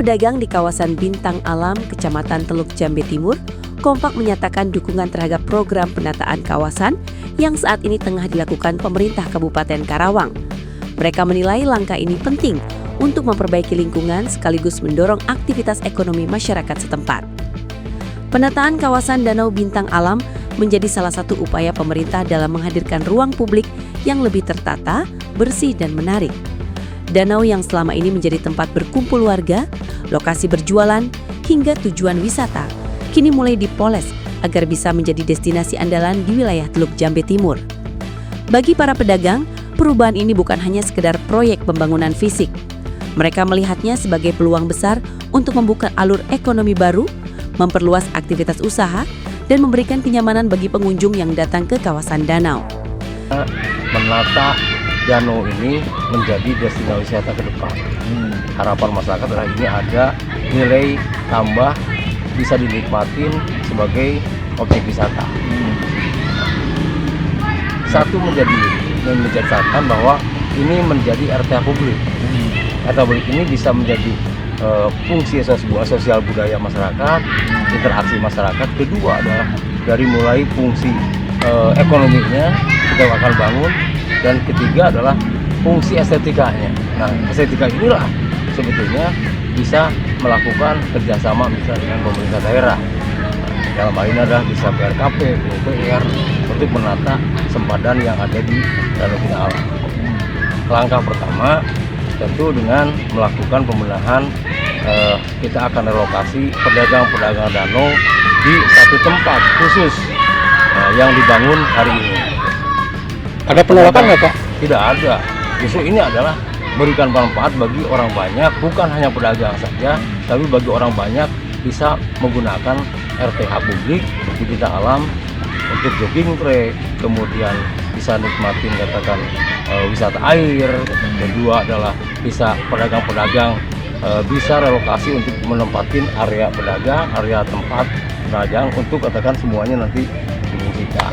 pedagang di kawasan Bintang Alam, Kecamatan Teluk Jambe Timur, kompak menyatakan dukungan terhadap program penataan kawasan yang saat ini tengah dilakukan pemerintah Kabupaten Karawang. Mereka menilai langkah ini penting untuk memperbaiki lingkungan sekaligus mendorong aktivitas ekonomi masyarakat setempat. Penataan kawasan Danau Bintang Alam menjadi salah satu upaya pemerintah dalam menghadirkan ruang publik yang lebih tertata, bersih, dan menarik. Danau yang selama ini menjadi tempat berkumpul warga, lokasi berjualan, hingga tujuan wisata, kini mulai dipoles agar bisa menjadi destinasi andalan di wilayah Teluk Jambe Timur. Bagi para pedagang, perubahan ini bukan hanya sekedar proyek pembangunan fisik. Mereka melihatnya sebagai peluang besar untuk membuka alur ekonomi baru, memperluas aktivitas usaha, dan memberikan kenyamanan bagi pengunjung yang datang ke kawasan danau. Menata danau ini menjadi destinasi wisata ke depan. Harapan masyarakat adalah ini ada nilai tambah bisa dinikmatin sebagai objek wisata. Satu menjadi catatan bahwa ini menjadi RTA publik. RTA publik ini bisa menjadi fungsi sebuah sosial budaya masyarakat, interaksi masyarakat. Kedua adalah dari mulai fungsi ekonominya kita akan bangun, dan ketiga adalah fungsi estetikanya. Nah, estetika inilah sebetulnya bisa melakukan kerjasama misalnya dengan pemerintah daerah. Dalam hal ini adalah bisa PRKP, PUPR untuk menata sempadan yang ada di Danau Bintang Alam. Langkah pertama tentu dengan melakukan pembenahan, kita akan relokasi pedagang-pedagang danau di satu tempat khusus yang dibangun hari ini. Ada penolakan nggak, Pak? Tidak ada. Justru ini adalah memberikan manfaat bagi orang banyak, bukan hanya pedagang saja, tapi bagi orang banyak bisa menggunakan RTH publik di Bintang Alam untuk jogging track, kemudian bisa nikmatin katakan wisata air. Kedua adalah bisa pedagang-pedagang bisa relokasi untuk menempatin area pedagang, area tempat pedagang untuk katakan semuanya nanti difungsikan.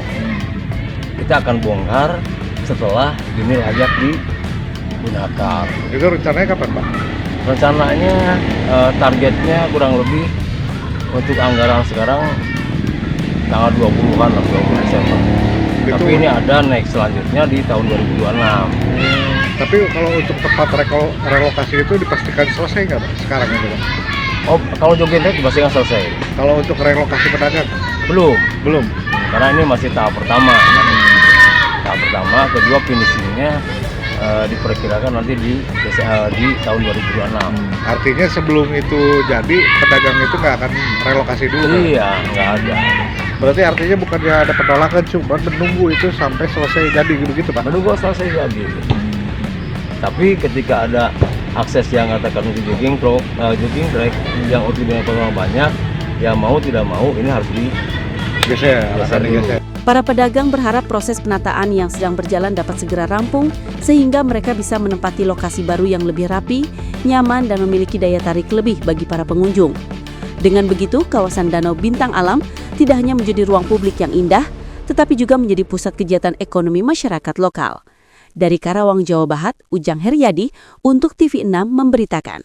Kita akan bongkar setelah ini layak digunakan. Itu rencananya kapan, Pak? Rencananya targetnya kurang lebih untuk anggaran sekarang tanggal 20-an atau 20 Desember. Tapi ini ada next selanjutnya di tahun 2026. Tapi kalau untuk tempat relokasi itu dipastikan selesai nggak, Pak? Sekarang itu, Pak? Oh, kalau jogging track dipastikan selesai. Kalau untuk relokasi pedagang? Belum. Karena ini masih tahap pertama. Tahap pertama, kedua finishingnya diperkirakan nanti di tahun 2026. Artinya sebelum itu jadi, pedagang itu nggak akan relokasi dulu? Iya, nggak ada. Berarti artinya bukannya ada penolakan, cuma menunggu itu sampai selesai jadi begitu, Pak? Menunggu selesai jadi. Tapi ketika ada akses yang katakan untuk jogging track yang untuk dengan orang banyak, ya mau tidak mau ini harus digeser. Para pedagang berharap proses penataan yang sedang berjalan dapat segera rampung sehingga mereka bisa menempati lokasi baru yang lebih rapi, nyaman, dan memiliki daya tarik lebih bagi para pengunjung. Dengan begitu, kawasan Danau Bintang Alam tidak hanya menjadi ruang publik yang indah, tetapi juga menjadi pusat kegiatan ekonomi masyarakat lokal. Dari Karawang, Jawa Barat, Ujang Heryadi untuk TV6 memberitakan.